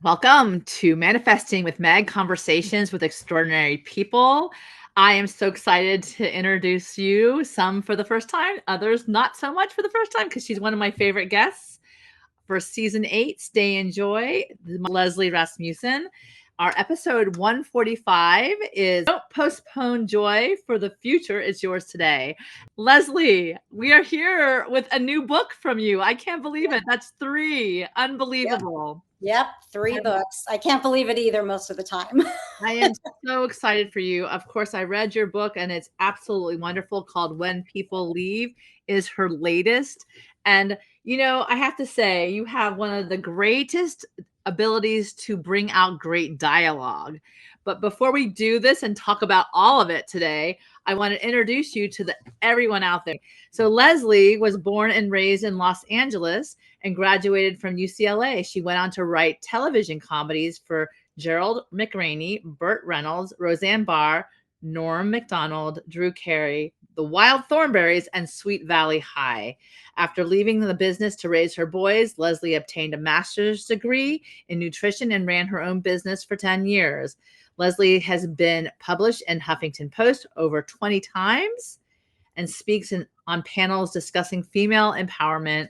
Welcome to Manifesting with Meg, Conversations with Extraordinary People. I am so excited to introduce you, some for the first time, others not so much for the first time because she's one of my favorite guests for season 8, Stay and Joy, Leslie Rasmussen. Our episode 145 is Don't Postpone Joy for the Future is Yours Today. Leslie, we are here with a new book from you. I can't believe it. That's 3. Unbelievable. Yep, 3 books. I can't believe it either most of the time. I am so excited for you. Of course, I read your book and it's absolutely wonderful, called When People Leave is her latest. And, I have to say, you have one of the greatest abilities to bring out great dialogue. But before we do this and talk about all of it today, I want to introduce you to everyone out there. So Leslie was born and raised in Los Angeles and graduated from UCLA. She went on to write television comedies for Gerald McRaney, Burt Reynolds, Roseanne Barr, Norm Macdonald, Drew Carey, The Wild Thornberrys, and Sweet Valley High. After leaving the business to raise her boys, Leslie obtained a master's degree in nutrition and ran her own business for 10 years. Leslie has been published in Huffington Post over 20 times and speaks on panels discussing female empowerment.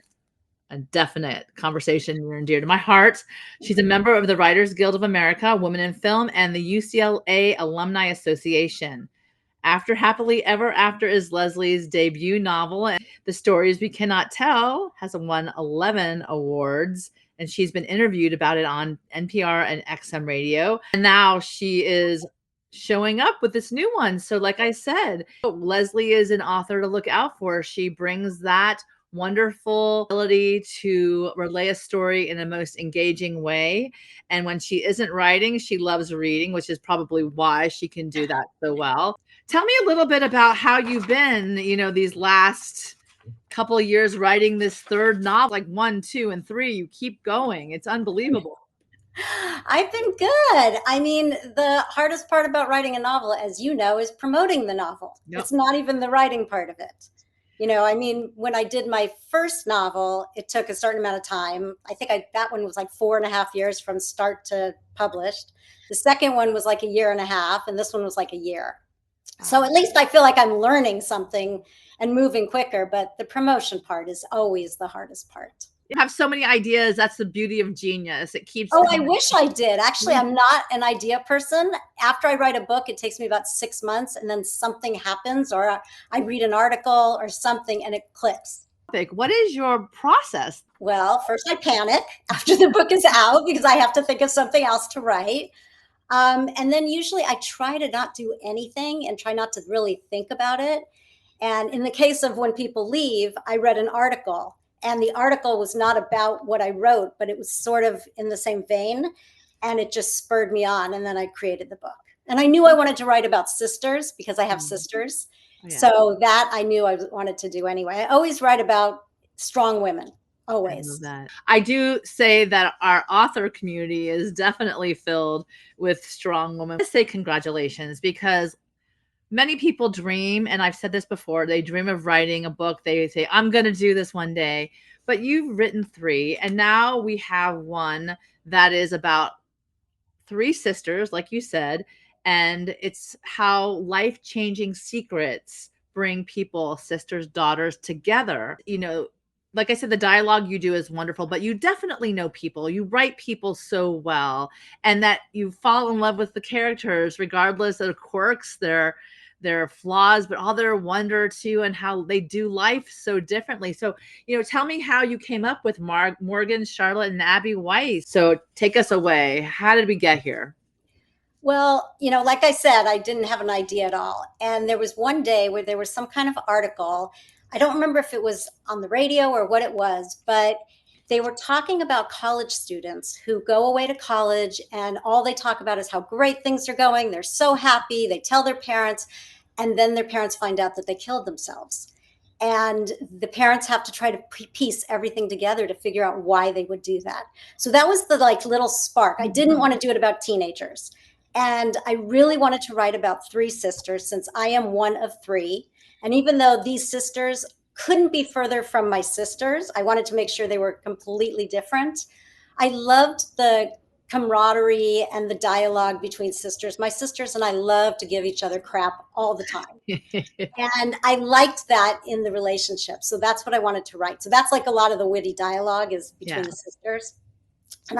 A definite conversation near and dear to my heart. She's a member of the Writers Guild of America, Women in Film, and the UCLA Alumni Association. After Happily Ever After is Leslie's debut novel, and The Stories We Cannot Tell has won 11 awards, and she's been interviewed about it on NPR and XM Radio. And now she is showing up with this new one. So like I said, Leslie is an author to look out for. She brings that wonderful ability to relay a story in the most engaging way. And when she isn't writing, she loves reading, which is probably why she can do that so well. Tell me a little bit about how you've been, these last couple of years writing this third novel, like 1, 2, and 3. You keep going. It's unbelievable. I've been good. I mean, the hardest part about writing a novel, as you know, is promoting the novel. Yep. It's not even the writing part of it. When I did my first novel, it took a certain amount of time. I think that one was like 4.5 years from start to published. The second one was like 1.5 years, and this one was like a year. So at least I feel like I'm learning something and moving quicker, but the promotion part is always the hardest part. You have so many ideas. That's the beauty of genius. It keeps. Oh, I wish I did. Actually, I'm not an idea person. After I write a book, it takes me about 6 months, and then something happens, or I read an article or something, and it clicks. What is your process? Well, first I panic after the book is out because I have to think of something else to write. And then usually I try to not do anything and try not to really think about it. And in the case of When People Leave, I read an article. And the article was not about what I wrote, but it was sort of in the same vein. And it just spurred me on. And then I created the book. And I knew I wanted to write about sisters because I have sisters. Oh, yeah. So that I knew I wanted to do anyway. I always write about strong women. Always. I love that. I do say that our author community is definitely filled with strong women. I say congratulations, because many people dream, and I've said this before, they dream of writing a book. They say, I'm going to do this one day. But you've written 3, and now we have one that is about 3 sisters, like you said, and it's how life-changing secrets bring people, sisters, daughters together. Like I said, the dialogue you do is wonderful, but you definitely know people. You write people so well, and that you fall in love with the characters, regardless of their quirks, their flaws, but all their wonder too, and how they do life so differently. So, tell me how you came up with Morgan, Charlotte, and Abby Weiss. So take us away. How did we get here? Well, like I said, I didn't have an idea at all. And there was one day where there was some kind of article. I don't remember if it was on the radio or what it was, but they were talking about college students who go away to college and all they talk about is how great things are going. They're so happy. They tell their parents, and then their parents find out that they killed themselves. And the parents have to try to piece everything together to figure out why they would do that. So that was the little spark. I didn't want to do it about teenagers. And I really wanted to write about 3 sisters, since I am one of 3. And even though these sisters couldn't be further from my sisters, I wanted to make sure they were completely different. I loved the camaraderie and the dialogue between sisters. My sisters and I love to give each other crap all the time. And I liked that in the relationship. So that's what I wanted to write. So that's like a lot of the witty dialogue is between Yeah. the sisters. And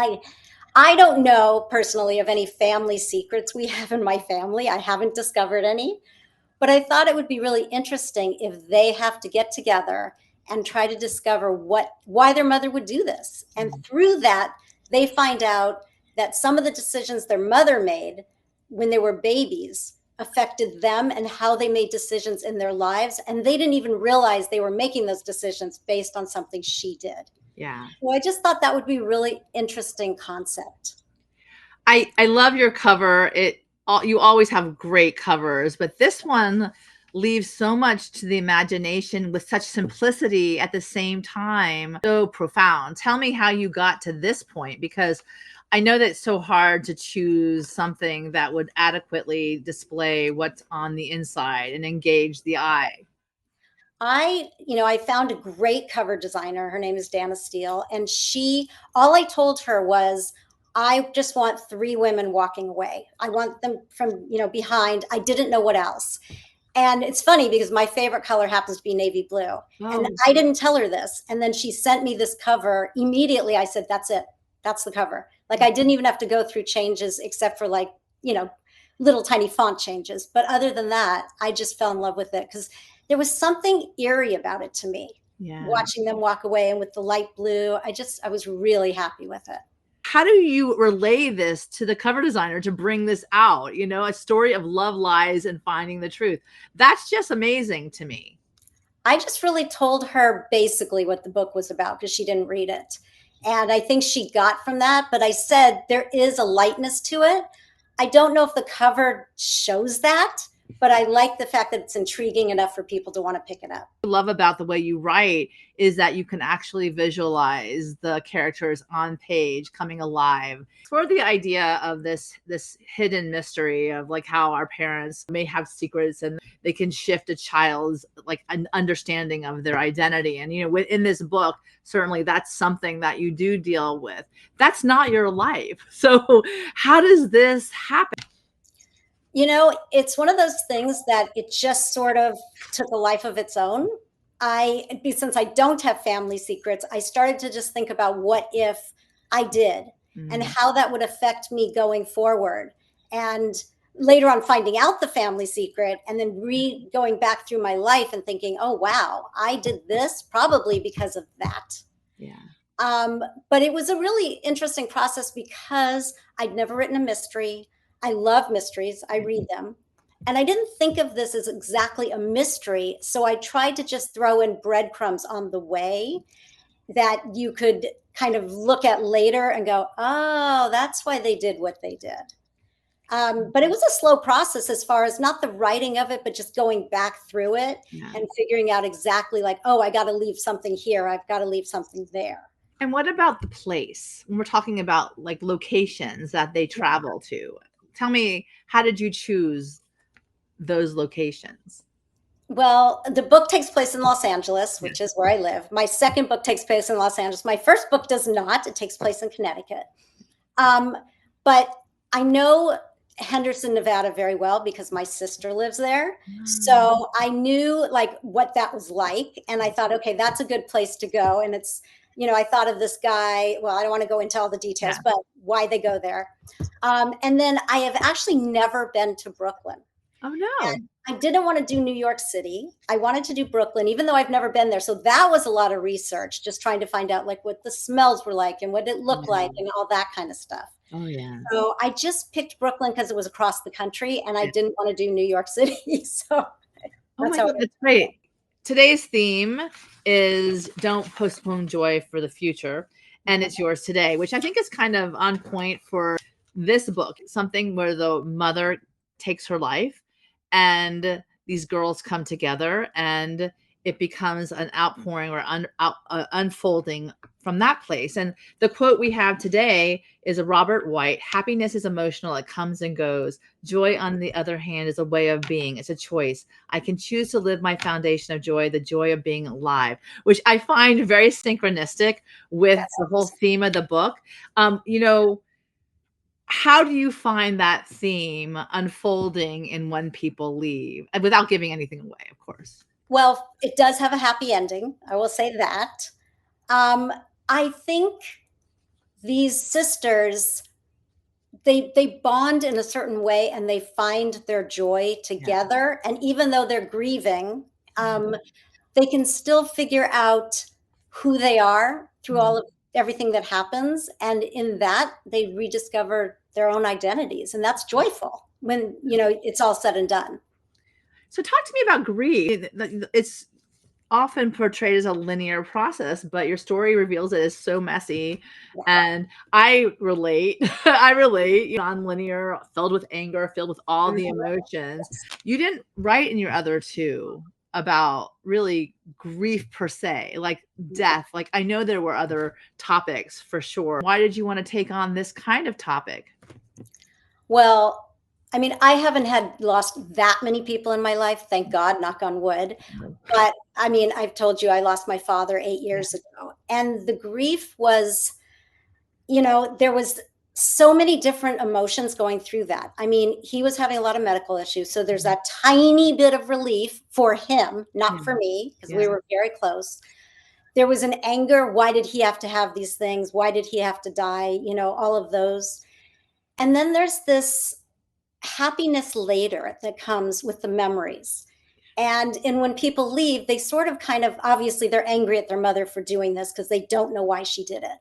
I don't know personally of any family secrets we have in my family. I haven't discovered any, but I thought it would be really interesting if they have to get together and try to discover why their mother would do this. And through that, they find out that some of the decisions their mother made when they were babies affected them and how they made decisions in their lives. And they didn't even realize they were making those decisions based on something she did. Yeah. So I just thought that would be a really interesting concept. I love your cover. You always have great covers, but this one leaves so much to the imagination with such simplicity at the same time. So profound. Tell me how you got to this point, because I know that it's so hard to choose something that would adequately display what's on the inside and engage the eye. I found a great cover designer. Her name is Dana Steele. And all I told her was, I just want 3 women walking away. I want them from, behind. I didn't know what else. And it's funny because my favorite color happens to be navy blue. And Oh, I didn't tell her this. And then she sent me this cover. Immediately I said, that's it. That's the cover. Like I didn't even have to go through changes except for little tiny font changes. But other than that, I just fell in love with it because there was something eerie about it to me, yeah. watching them walk away and with the light blue. I was really happy with it. How do you relay this to the cover designer to bring this out? A story of love, lies, and finding the truth. That's just amazing to me. I just really told her basically what the book was about because she didn't read it. And I think she got from that. But I said there is a lightness to it. I don't know if the cover shows that, but I like the fact that it's intriguing enough for people to want to pick it up. What I love about the way you write is that you can actually visualize the characters on page coming alive. For the idea of this hidden mystery of like how our parents may have secrets and they can shift a child's like an understanding of their identity. And within this book, certainly that's something that you do deal with. That's not your life. So how does this happen? It's one of those things that it just sort of took a life of its own. Since I don't have family secrets, I started to just think about what if I did and how that would affect me going forward. And later on finding out the family secret and then going back through my life and thinking, oh, wow, I did this probably because of that. Yeah. But it was a really interesting process because I'd never written a mystery. I love mysteries. I read them. And I didn't think of this as exactly a mystery. So I tried to just throw in breadcrumbs on the way that you could kind of look at later and go, oh, that's why they did what they did. But it was a slow process as far as not the writing of it, but just going back through it and figuring out exactly like, oh, I got to leave something here. I've got to leave something there. And what about the place? When we're talking about like locations that they travel to, tell me, how did you choose those locations? Well, the book takes place in Los Angeles, which is where I live. My second book takes place in Los Angeles. My first book does not. It takes place in Connecticut. But I know Henderson, Nevada very well because my sister lives there. So I knew like what that was like. And I thought, okay, that's a good place to go. And it's, I thought of this guy. Well, I don't want to go into all the details, but why they go there. And then I have actually never been to Brooklyn. Oh, no. And I didn't want to do New York City. I wanted to do Brooklyn, even though I've never been there. So that was a lot of research, just trying to find out like what the smells were like and what it looked like and all that kind of stuff. Oh, yeah. So I just picked Brooklyn because it was across the country and I didn't want to do New York City. So that's great. Today's theme is don't postpone joy for the future. And it's yours today, which I think is kind of on point for this book, something where the mother takes her life and these girls come together and it becomes an outpouring or unfolding from that place. And the quote we have today is a Robert White: happiness is emotional. It comes and goes. Joy, on the other hand, is a way of being. It's a choice. I can choose to live my foundation of joy, the joy of being alive, which I find very synchronistic with the whole theme of the book. how do you find that theme unfolding in When People Leave? And without giving anything away, of course. Well, it does have a happy ending. I will say that. Um, I think these sisters, they bond in a certain way and they find their joy Yeah. together. And even though they're grieving, Mhm. they can still figure out who they are through Mhm. all of everything that happens. And in that, they rediscover their own identities. And that's joyful when, it's all said and done. So talk to me about grief. It's often portrayed as a linear process, but your story reveals it is so messy. Yeah. And I relate. I relate. Non-linear, filled with anger, filled with all the Mhm. emotions. You didn't write in your other two about really grief per se, like death. Like I know there were other topics for sure. Why did you want to take on this kind of topic? Well, I mean, I haven't had lost that many people in my life, thank God, knock on wood. But I mean, I've told you I lost my father 8 Yeah. years ago. And the grief was, there was so many different emotions going through that. I mean, he was having a lot of medical issues. So there's that tiny bit of relief for him, Yeah. not for me, because Yeah. we were very close. There was an anger. Why did he have to have these things? Why did he have to die? All of those. And then there's this happiness later that comes with the memories. And when people leave, they sort of kind of obviously they're angry at their mother for doing this because they don't know why she did it.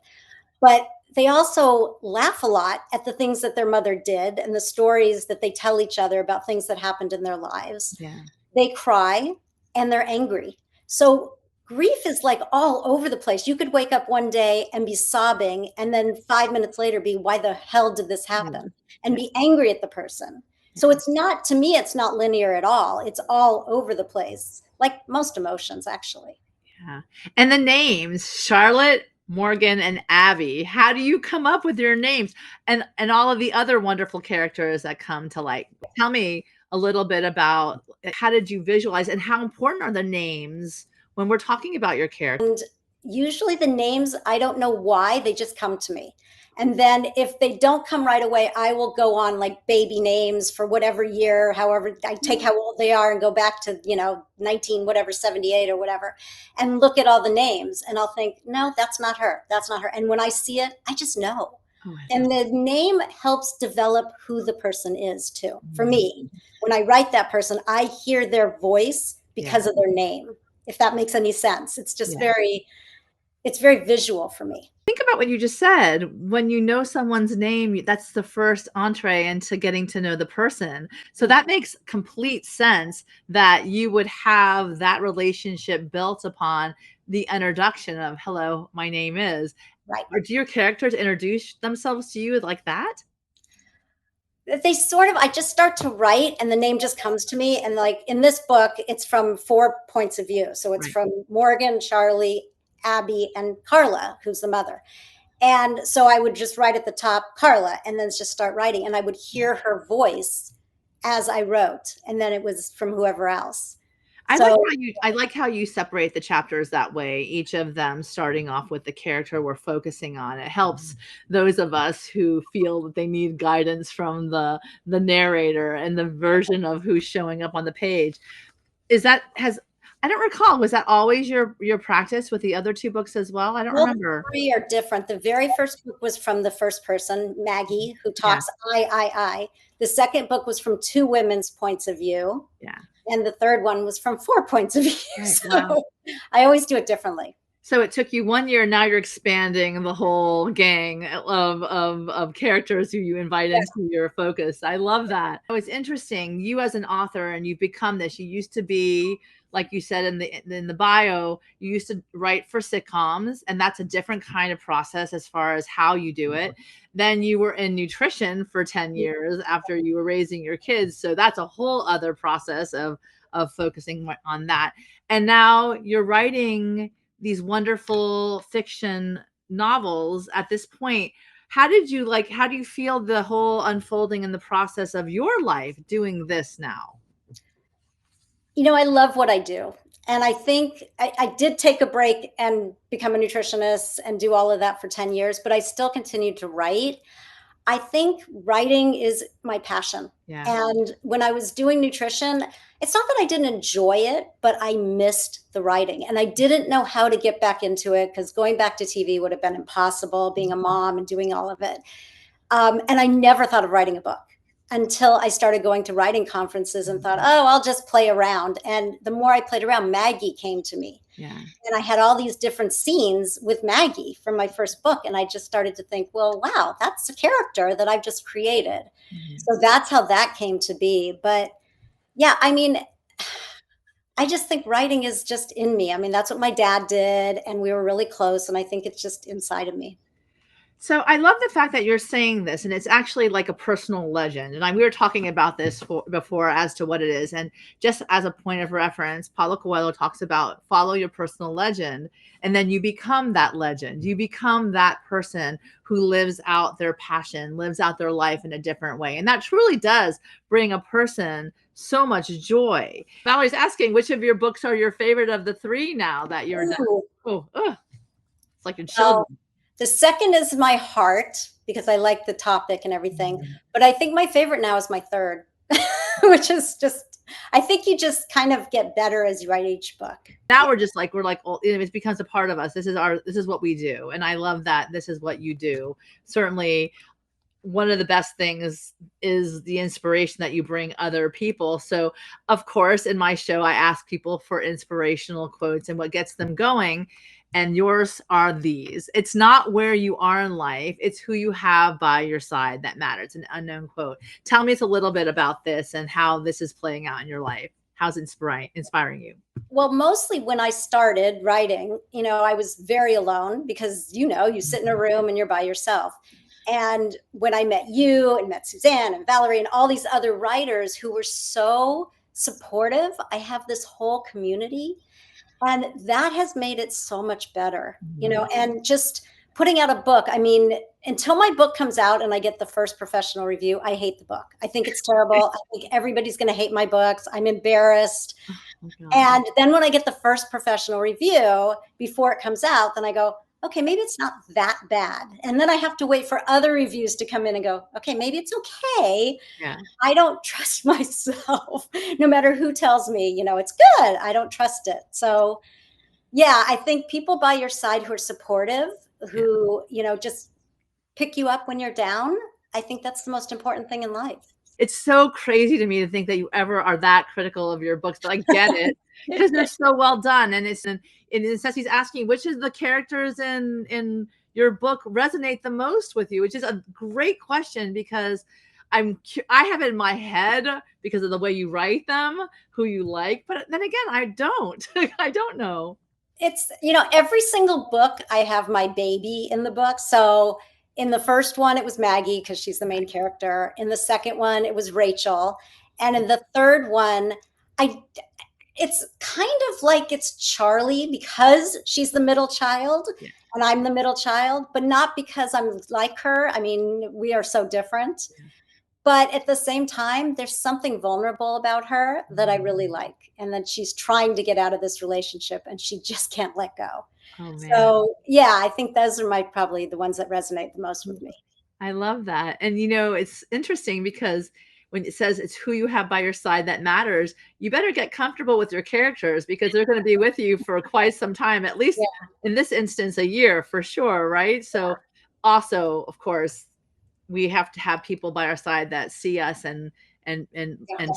But they also laugh a lot at the things that their mother did and the stories that they tell each other about things that happened in their lives. Yeah. They cry and they're angry. So grief is like all over the place. You could wake up one day and be sobbing, and then 5 minutes later be, why the hell did this Yeah. happen? And be angry at the person. So it's not, to me, it's not linear at all. It's all over the place, like most emotions, actually. Yeah. And the names, Charlotte, Morgan, and Abby. How do you come up with your names? And all of the other wonderful characters that come to light? Tell me a little bit about how did you visualize and how important are the names when we're talking about your character? And usually the names, I don't know why, they just come to me. And then if they don't come right away, I will go on like baby names for whatever year, however, I take how old they are and go back to, 19, whatever, 78 or whatever, and look at all the names. And I'll think, no, that's not her. That's not her. And when I see it, I just know. Oh, I And love the name helps develop who the person is too. For it. me, when I write that person, I hear their voice Yeah. because of their name, if that makes any sense. It's just Yeah. it's very visual for me. Think about what you just said. When you know someone's name, that's the first entree into getting to know the person. So that makes complete sense that you would have that relationship built upon the introduction of, hello, my name is. Right. Or do your characters introduce themselves to you like that? They sort of, I just start to write and the name just comes to me. And like in this book, it's from 4 points of view. So it's Right. from Morgan, Charlie, Abby, and Carla, who's the mother. And so I would just write at the top, Carla, and then just start writing. And I would hear her voice as I wrote. And then it was from whoever else. So I like how you separate the chapters that way, each of them starting off with the character we're focusing on. It helps those of us who feel that they need guidance from the narrator and the version of who's showing up on the page. Is that has I don't recall, was that always your practice with the other two books as well? I don't all remember. three are different. The very first book was from the first person, Maggie, who Yeah, talks I. The second book was from two women's points of view. yeah. And the third one was from 4 points of view. Right, wow. So I always do it differently. So it took you 1 year, now you're expanding the whole gang of characters who you invite Yes. into your focus. I love that. Oh, it's interesting. You as an author, and you've become this. You used to be, like you said in the bio, you used to write for sitcoms, and that's a different kind of process as far as how you do it. Then you were in nutrition for 10 years after you were raising your kids. So that's a whole other process of focusing on that. And now you're writing these wonderful fiction novels at this point. How do you feel the whole unfolding in the process of your life doing this now? I love what I do. And I think I did take a break and become a nutritionist and do all of that for 10 years, but I still continue to write. I think writing is my passion. Yeah. And when I was doing nutrition, it's not that I didn't enjoy it, but I missed the writing and I didn't know how to get back into it because going back to TV would have been impossible, being a mom and doing all of it. And I never thought of writing a book until I started going to writing conferences and thought, oh, I'll just play around. And the more I played around, Maggie came to me. Yeah. And I had all these different scenes with Maggie from my first book. And I just started to think, well, wow, that's a character that I've just created. Mhm. So that's how that came to be. But yeah, I mean, I just think writing is just in me. I mean, that's what my dad did. And we were really close. And I think it's just inside of me. So I love the fact that you're saying this, and it's actually like a personal legend. And we were talking about this before as to what it is. And just as a point of reference, Paulo Coelho talks about follow your personal legend, and then you become that legend. You become that person who lives out their passion, lives out their life in a different way. And that truly does bring a person so much joy. Valerie's asking, which of your books are your favorite of the three now that you're done? Ooh. Oh, it's like your Well, children. the second is my heart because I like the topic and everything. But I think my favorite now is my third, which is just, I think you just kind of get better as you write each book. Now we're like, oh, it becomes a part of us. This is what we do. And I love that this is what you do. Certainly one of the best things is the inspiration that you bring other people. So of course, in my show, I ask people for inspirational quotes and what gets them going. And yours are these. It's not where you are in life, it's who you have by your side that matters. An unknown quote. Tell me a little bit about this and how this is playing out in your life. How's it inspiring you? Well, mostly when I started writing, I was very alone because, you sit in a room and you're by yourself. And when I met you and met Suzanne and Valerie and all these other writers who were so supportive, I have this whole community. And that has made it so much better, and just putting out a book. I mean, until my book comes out and I get the first professional review, I hate the book. I think it's terrible. I think everybody's going to hate my books. I'm embarrassed. And then when I get the first professional review before it comes out, then I go, okay, maybe it's not that bad. And then I have to wait for other reviews to come in and go, okay, maybe it's okay. Yeah. I don't trust myself, no matter who tells me, it's good. I don't trust it. So yeah, I think people by your side who are supportive, who, just pick you up when you're down. I think that's the most important thing in life. It's so crazy to me to think that you ever are that critical of your books, but I get it because they're so well done. And it says he's asking which of the characters in your book resonate the most with you, which is a great question because I have it in my head because of the way you write them, who you like, but then again, I don't. I don't know. It's, every single book I have my baby in the book. So in the first one, it was Maggie because she's the main character. In the second one, it was Rachel. And in the third one, it's kind of like it's Charlie because she's the middle child and I'm the middle child, but not because I'm like her. I mean, we are so different. But at the same time, there's something vulnerable about her that I really like. And that she's trying to get out of this relationship and she just can't let go. Oh, man. So yeah, I think those are probably the ones that resonate the most with me. I love that. And it's interesting because when it says it's who you have by your side that matters, you better get comfortable with your characters because they're going to be with you for quite some time, at least in this instance, a year for sure. Right. So also, of course, we have to have people by our side that see us and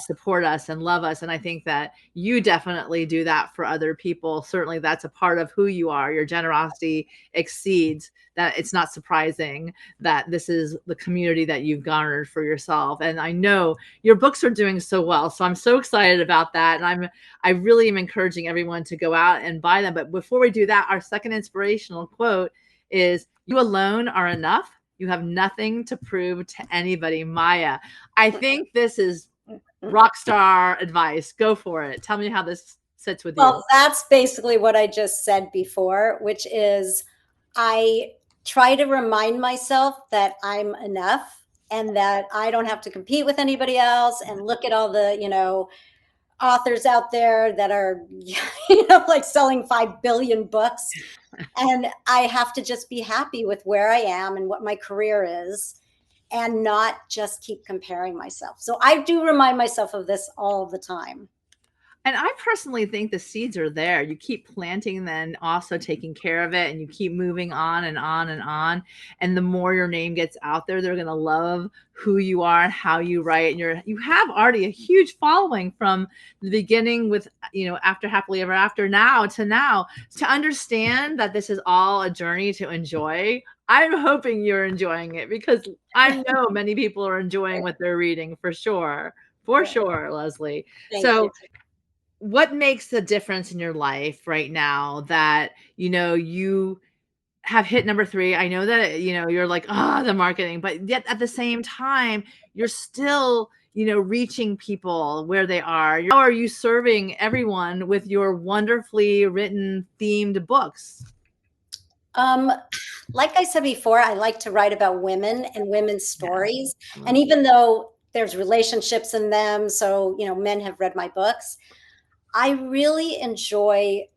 support us and love us. And I think that you definitely do that for other people. Certainly that's a part of who you are. Your generosity exceeds that. It's not surprising that this is the community that you've garnered for yourself. And I know your books are doing so well. So I'm so excited about that. And I really am encouraging everyone to go out and buy them. But before we do that, our second inspirational quote is, "You alone are enough. You have nothing to prove to anybody." Maya, I think this is rock star advice. Go for it. Tell me how this sits with you. Well, that's basically what I just said before, which is I try to remind myself that I'm enough and that I don't have to compete with anybody else. And look at all the, authors out there that are, like selling 5 billion books. And I have to just be happy with where I am and what my career is. and not just keep comparing myself. So I do remind myself of this all the time. And I personally think the seeds are there. You keep planting, then also taking care of it, and you keep moving on and on and on. And the more your name gets out there, they're going to love who you are and how you write. And you have already a huge following from the beginning with, after Happily Ever After now to understand that this is all a journey to enjoy. I'm hoping you're enjoying it because I know many people are enjoying what they're reading for sure. For Yeah. sure, Leslie. Thank you. So what makes the difference in your life right now that, you have hit number 3? I know that, you're like, the marketing, but yet at the same time, you're still, reaching people where they are. How are you serving everyone with your wonderfully written themed books? Um, like I said before, I like to write about women and women's Yeah. stories. And even though there's relationships in them, so, men have read my books, I really enjoy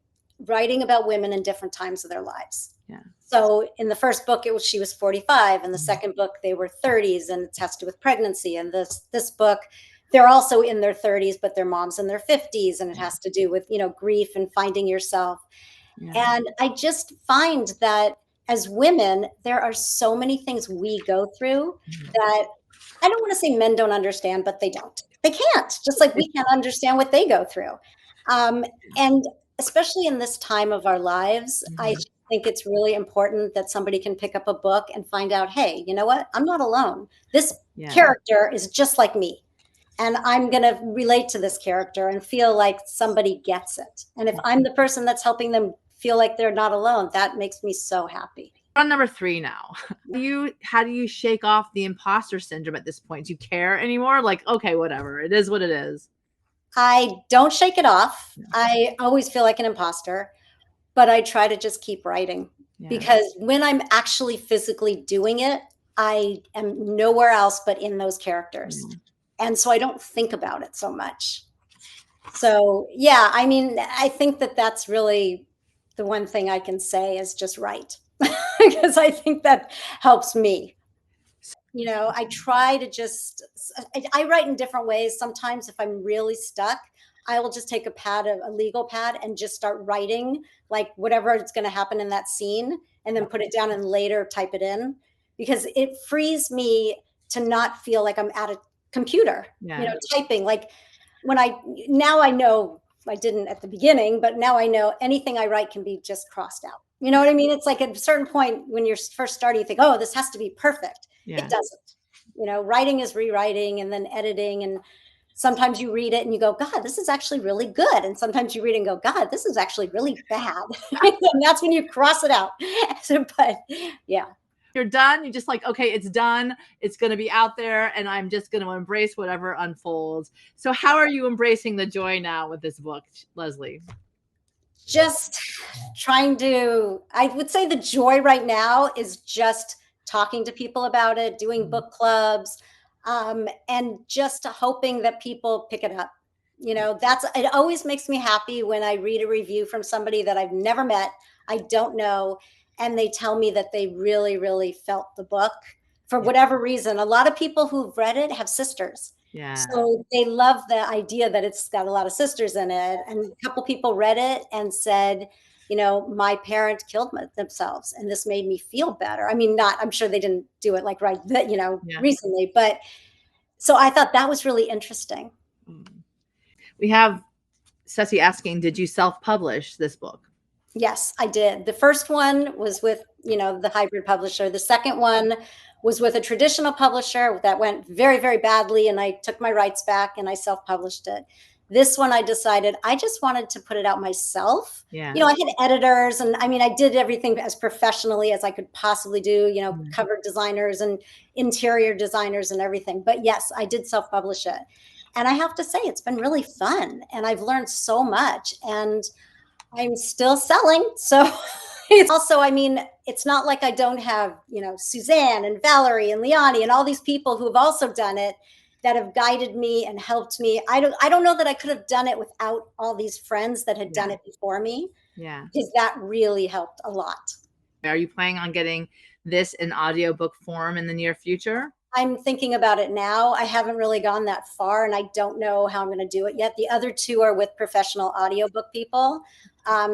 writing about women in different times of their lives. Yeah. So in the first book, she was 45. In the Mhm. second book, they were 30s, and it has to do with pregnancy. And this book, they're also in their 30s, but their mom's in their 50s, and it has to do with, grief and finding yourself. Yeah. And I just find that as women, there are so many things we go through that I don't want to say men don't understand, but they don't. They can't, just like we can't understand what they go through. And especially in this time of our lives, I Mhm. think it's really important that somebody can pick up a book and find out, hey, you know what? I'm not alone. This Yeah. character is just like me. And I'm going to relate to this character and feel like somebody gets it. And if I'm the person that's helping them feel like they're not alone, that makes me so happy. On number 3 now. How do you shake off the imposter syndrome at this point? Do you care anymore? Like, okay, whatever. It is what it is. I don't shake it off. I always feel like an imposter, but I try to just keep writing Yeah. because when I'm actually physically doing it, I am nowhere else but in those characters. And so I don't think about it so much. So, yeah, I mean, I think that that's really the one thing I can say is just write because I think that helps me. I try to just, I write in different ways. Sometimes if I'm really stuck, I will just take a legal pad and just start writing like whatever is going to happen in that scene and then put it down and later type it in because it frees me to not feel like I'm at a computer, Yeah. typing. Like now I know I didn't at the beginning, but now I know anything I write can be just crossed out. You know what I mean? It's like at a certain point when you're first starting, you think, oh, this has to be perfect. Yeah. It doesn't. Writing is rewriting and then editing. And sometimes you read it and you go, God, this is actually really good. And sometimes you read it and go, God, this is actually really bad. And that's when you cross it out. But yeah. You're done. You just like, okay, it's done. It's going to be out there and I'm just going to embrace whatever unfolds. So how are you embracing the joy now with this book, Leslie? Just trying to, I would say the joy right now is just talking to people about it, doing book clubs, and just hoping that people pick it up. It always makes me happy when I read a review from somebody that I've never met, I don't know, and they tell me that they really, really felt the book for whatever reason. A lot of people who've read it have sisters. Yeah. So they love the idea that it's got a lot of sisters in it. And a couple people read it and said, my parent killed themselves and this made me feel better. I mean, I'm sure they didn't do it like recently, but so I thought that was really interesting. We have Ceci asking, did you self-publish this book? Yes, I did. The first one was with, the hybrid publisher. The second one was with a traditional publisher that went very, very badly. And I took my rights back and I self-published it. This one, I decided I just wanted to put it out myself. Yeah. I had editors and I did everything as professionally as I could possibly do, cover designers and interior designers and everything. But yes, I did self-publish it. And I have to say, it's been really fun. And I've learned so much. And I'm still selling. So it's also, it's not like I don't have, Suzanne and Valerie and Liani and all these people who have also done it that have guided me and helped me. I don't know that I could have done it without all these friends that had done it before me. Yeah. Because that really helped a lot. Are you planning on getting this in audiobook form in the near future? I'm thinking about it now. I haven't really gone that far, and I don't know how I'm going to do it yet. The other two are with professional audiobook people.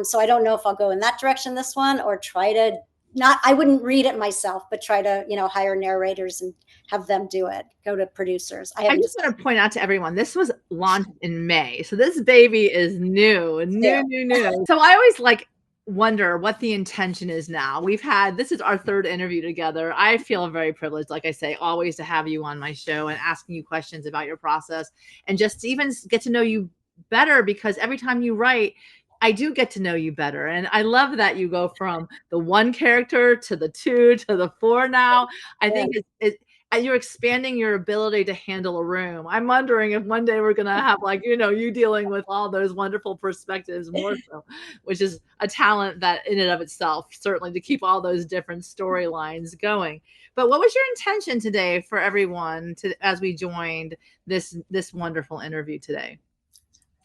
So I don't know if I'll go in that direction this one, or try to not, I wouldn't read it myself, but try to, hire narrators and have them do it, go to producers. I I haven't just just want to point out to everyone, this was launched in May. So this baby is new, do. new. So I always wonder what the intention is now. This is our third interview together. I feel very privileged, like I say, always to have you on my show and asking you questions about your process and just to even get to know you better, because every time you write, I do get to know you better. And I love that you go from the one character to the two to the four now. I Yeah. think you're expanding your ability to handle a room. I'm wondering if one day we're going to have you dealing with all those wonderful perspectives more so, which is a talent that in and of itself, certainly, to keep all those different storylines going. But what was your intention today for everyone as we joined this wonderful interview today?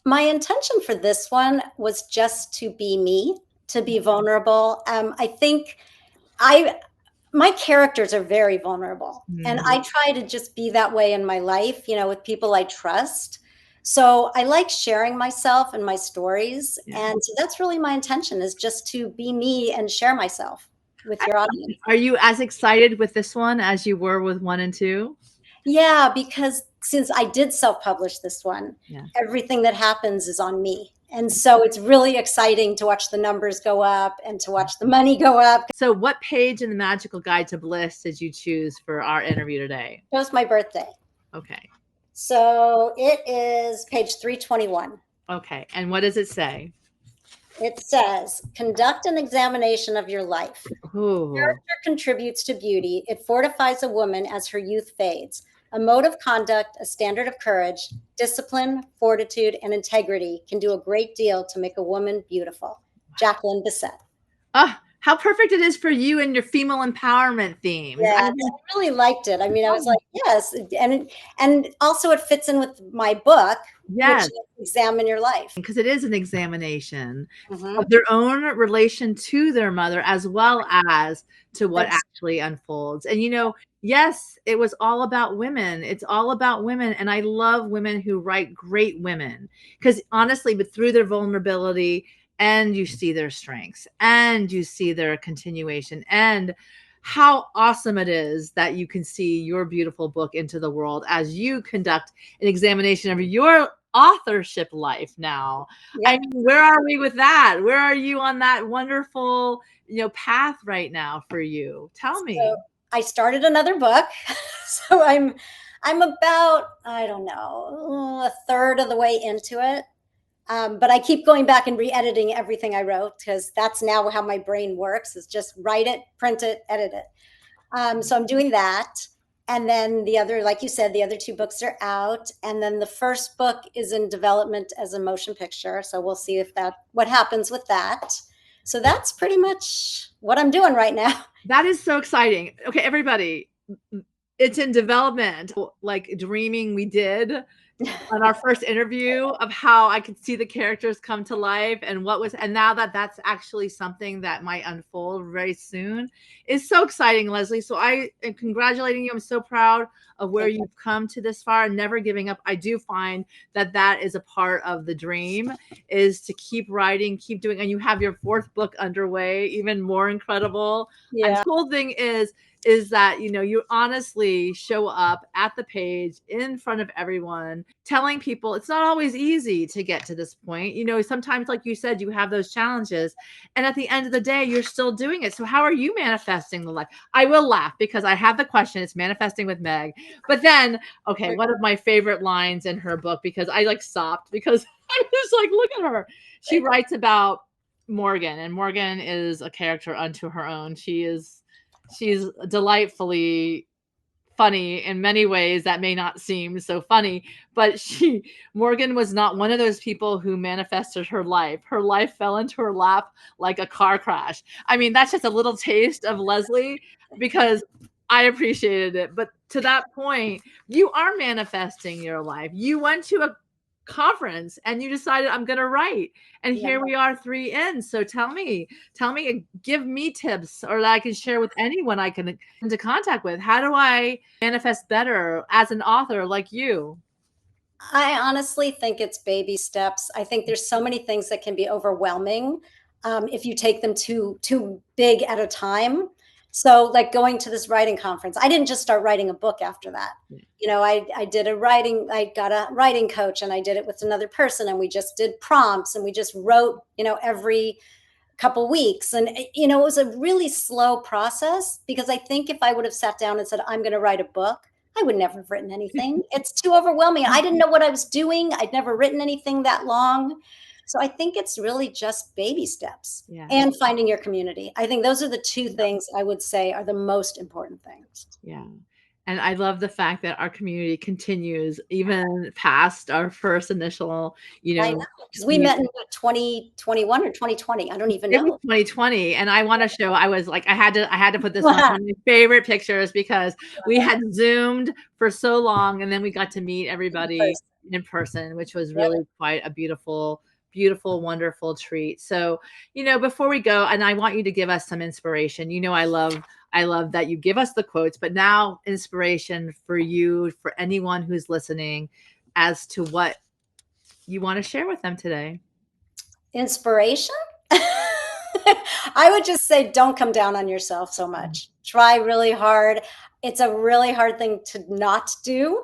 My intention for this one was just to be me, to be vulnerable. I think I my characters are very vulnerable, and I try to just be that way in my life, with people I trust. So I like sharing myself and my stories, Yeah. and so that's really my intention, is just to be me and share myself with your audience. Are you as excited with this one as you were with 1 and 2? Yeah, because since I did self-publish this one, Yeah. everything that happens is on me. And so it's really exciting to watch the numbers go up and to watch the money go up. So what page in the Magical Guide to Bliss did you choose for our interview today? It was my birthday. Okay. So it is page 321. Okay. And what does it say? It says, conduct an examination of your life. Ooh. Character contributes to beauty. It fortifies a woman as her youth fades. A mode of conduct, a standard of courage, discipline, fortitude, and integrity can do a great deal to make a woman beautiful. Jacqueline Bisset. Oh, how perfect it is for you and your female empowerment themes. Yeah, I really liked it. I mean, I was like, yes, and also it fits in with my book, yes, which is Examine Your Life, because it is an examination of their own relation to their mother as well as to what actually unfolds. And yes, it was all about women. It's all about women, and I love women who write great women, because honestly, but through their vulnerability, and you see their strengths, and you see their continuation, and how awesome it is that you can see your beautiful book into the world as you conduct an examination of your authorship life now. Yep. I mean, where are we with that? Where are you on that wonderful, path right now for you? Tell me. So I started another book. So I'm about, I don't know, a third of the way into it. But I keep going back and re-editing everything I wrote, because that's now how my brain works, is just write it, print it, edit it. So I'm doing that. And then the other, like you said, the other two books are out. And then the first book is in development as a motion picture. So we'll see what happens with that. So that's pretty much what I'm doing right now. That is so exciting. Okay, everybody, it's in development. Like dreaming we did on our first interview of how I could see the characters come to life and now that's actually something that might unfold very soon is so exciting, Leslie. So I am congratulating you. I'm so proud of where you've come to this far and never giving up. I do find that is a part of the dream, is to keep writing, keep doing, and you have your fourth book underway, even more incredible. Yeah. And the cool thing is that, you honestly show up at the page in front of everyone, telling people it's not always easy to get to this point. Sometimes, like you said, you have those challenges. And at the end of the day, you're still doing it. So how are you manifesting the life? I will laugh because I have the question. It's manifesting with Meg. But then, okay, one of my favorite lines in her book, because I stopped because I was like, look at her. She writes about Morgan, and Morgan is a character unto her own. She's delightfully funny in many ways that may not seem so funny, but Morgan was not one of those people who manifested her life. Her life fell into her lap like a car crash. I mean, that's just a little taste of Leslie, because I appreciated it. But to that point, you are manifesting your life. You went to conference and you decided I'm going to write. And Yeah. here we are 3 in. So tell me, give me tips or that I can share with anyone I can into contact with. How do I manifest better as an author like you? I honestly think it's baby steps. I think there's so many things that can be overwhelming if you take them too big at a time. So, like going to this writing conference, I didn't just start writing a book after that. You know, I did a writing, I got a writing coach, and I did it with another person, and we just did prompts, and we just wrote, you know, every couple weeks. And you know, it was a really slow process because I think if I would have sat down and said I'm going to write a book, I would never have written anything. It's too overwhelming. I didn't know what I was doing. I'd never written anything that long. So I think it's really just baby steps Yeah. and finding your community. I think those are the two things I would say are the most important things. Yeah. And I love the fact that our community continues even past our first initial, I know, because we met in 2021 or 2020. I don't even it was know. 2020, and I wanna show I was like, I had to put this on one of my favorite pictures because we had Zoomed for so long, and then we got to meet everybody in person, which was Yep. really quite a beautiful, beautiful, wonderful treat. So, before we go, and I want you to give us some inspiration. I love that you give us the quotes, but now inspiration for you, for anyone who's listening, as to what you wanna share with them today. Inspiration? I would just say don't come down on yourself so much. Try really hard. It's a really hard thing to not do.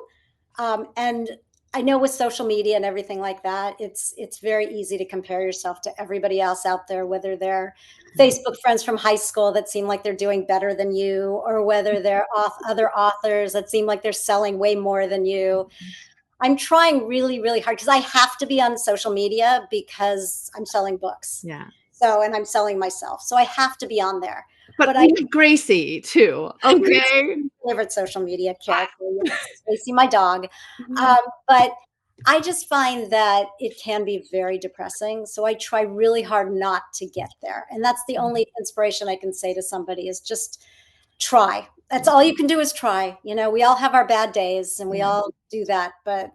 And I know with social media and everything like that, it's very easy to compare yourself to everybody else out there, whether they're Facebook friends from high school that seem like they're doing better than you, or whether they're other authors that seem like they're selling way more than you. I'm trying really, really hard because I have to be on social media because I'm selling books. Yeah. So, and I'm selling myself. So I have to be on there. But But we have Gracie too, okay? favorite social media character, yes, Stacy, my dog. Mhm. But I just find that it can be very depressing. So I try really hard not to get there. And that's the only inspiration I can say to somebody is just try. That's all you can do is try. You know, we all have our bad days and we Yeah. all do that, but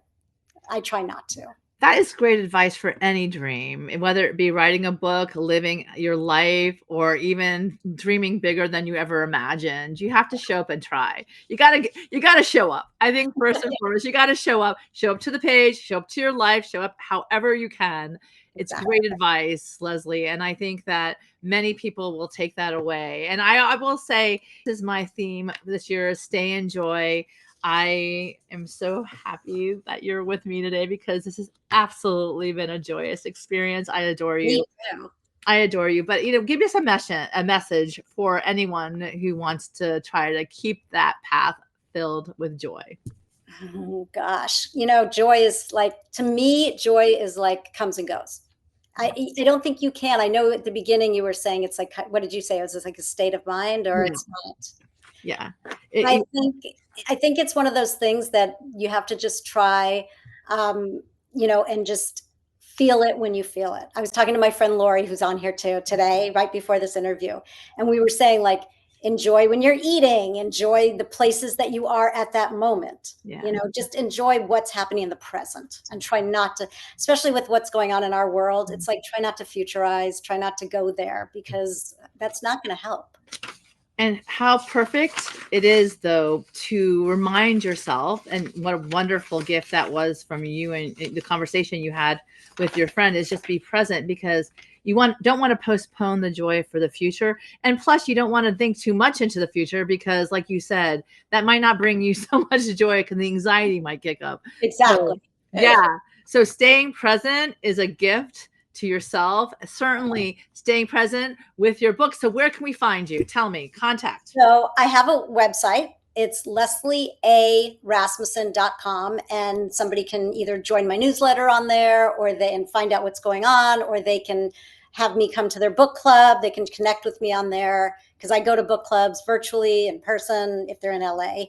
I try not to. That is great advice for any dream, whether it be writing a book, living your life, or even dreaming bigger than you ever imagined. You have to show up and try. You gotta show up. I think first and foremost, you gotta show up to the page, show up to your life, show up however you can. It's Exactly. great advice, Leslie. And I think that many people will take that away. And I will say, this is my theme this year is stay in joy. I am so happy that you're with me today because this has absolutely been a joyous experience. I adore Me you. too. I adore you. But give us a message for anyone who wants to try to keep that path filled with joy. Oh, gosh. You know, joy is like, to me, joy is like comes and goes. I don't think you can. I know at the beginning you were saying it's like, what did you say? It was just like a state of mind or Yeah. it's not? Yeah. I think I think it's one of those things that you have to just try, you know, and just feel it when you feel it. I was talking to my friend Lori, who's on here too today, right before this interview, and we were saying like, enjoy when you're eating, enjoy the places that you are at that moment. Yeah. You know, just enjoy what's happening in the present and try not to, especially with what's going on in our world. It's like try not to futurize, try not to go there because that's not going to help. And how perfect it is, though, to remind yourself, and what a wonderful gift that was from you and the conversation you had with your friend is just be present because don't want to postpone the joy for the future. And plus, you don't want to think too much into the future because, like you said, that might not bring you so much joy because the anxiety might kick up. Exactly. So, yeah. So staying present is a gift to yourself, certainly staying present with your book. So where can we find you? Tell me, contact. So I have a website. It's lesliearasmussen.com, and somebody can either join my newsletter on there or they can find out what's going on, or they can have me come to their book club. They can connect with me on there because I go to book clubs virtually, in person, if they're in LA.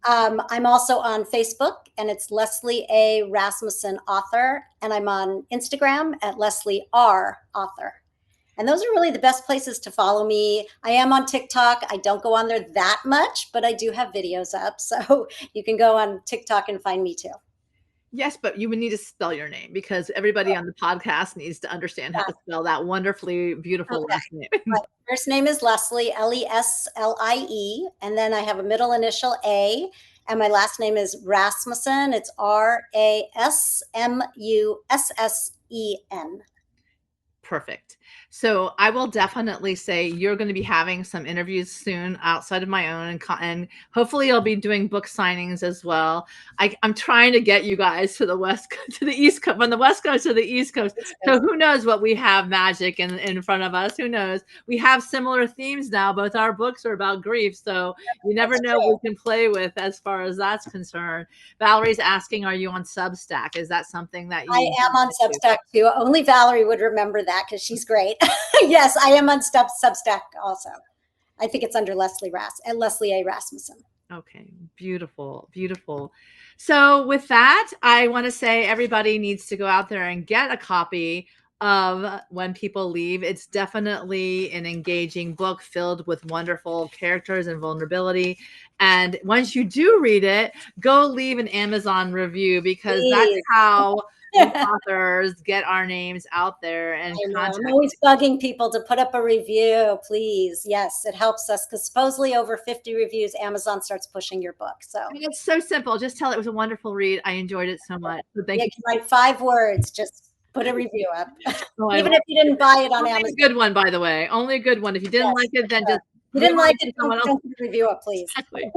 I'm also on Facebook, and it's Leslie A. Rasmussen Author, and I'm on Instagram at Leslie R. Author. And those are really the best places to follow me. I am on TikTok. I don't go on there that much, but I do have videos up. So you can go on TikTok and find me too. Yes, but you would need to spell your name because everybody on the podcast needs to understand how Yeah. to spell that wonderfully beautiful Okay. last name. My first name is Leslie, Leslie, and then I have a middle initial A, and my last name is Rasmussen. It's Rasmussen. Perfect. So I will definitely say you're going to be having some interviews soon outside of my own, and hopefully you'll be doing book signings as well. I'm trying to get you guys to the to the East Coast, from the West Coast to the East Coast. So who knows what we have magic in front of us? Who knows? We have similar themes now. Both our books are about grief, so you never That's know true. what we can play with as far as that's concerned. Valerie's asking, are you on Substack? Is that something that I you am on Substack too. Only Valerie would remember that because she's great. Yes, I am on Substack also. I think it's under Leslie and Leslie A. Rasmussen. Okay, beautiful, beautiful. So with that, I want to say everybody needs to go out there and get a copy of When People Leave. It's definitely an engaging book filled with wonderful characters and vulnerability. And once you do read it, go leave an Amazon review because that's Please. how we authors get our names out there and I know. I'm contact. always bugging people to put up a review, please. Yes, it helps us because supposedly over 50 reviews, Amazon starts pushing your book. So And it's so simple. Just tell it was a wonderful read. I enjoyed it so much. So thank you you. can write 5 words, just put a review up. Oh, I Even love if you didn't buy it on only a Amazon. good one, by the way. Only a good one. If you didn't like Yes, it, for then sure. just If you move didn't on like to it, someone else. don't put a review up, please. Exactly.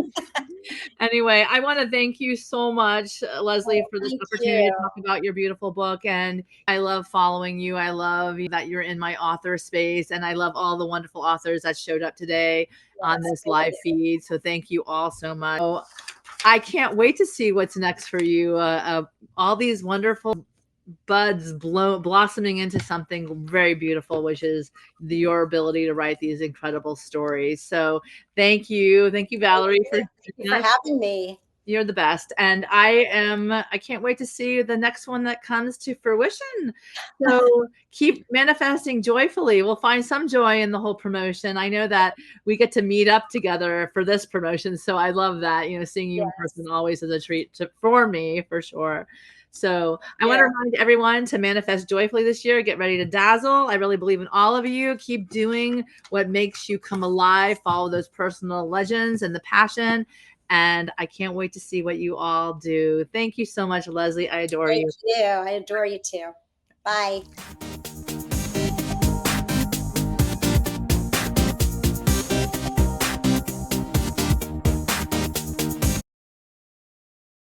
Anyway, I want to thank you so much, Leslie, for this Thank opportunity you. to talk about your beautiful book. And I love following you. I love that you're in my author space. And I love all the wonderful authors that showed up today on Yes, this thank live you. feed. So thank you all so much. So I can't wait to see what's next for you. All these wonderful buds blossoming into something very beautiful, which is your ability to write these incredible stories. So thank you, Valerie, for Thank you for having me. you're the best. And I can't wait to see the next one that comes to fruition. So keep manifesting joyfully. We'll find some joy in the whole promotion. I know that we get to meet up together for this promotion. So I love that, seeing you in person Yes. always is a treat for me, for sure. So I want to Yeah. remind everyone to manifest joyfully this year. Get ready to dazzle. I really believe in all of you. Keep doing what makes you come alive. Follow those personal legends and the passion. And I can't wait to see what you all do. Thank you so much, Leslie. I adore Thank you. you. I adore you too. Bye.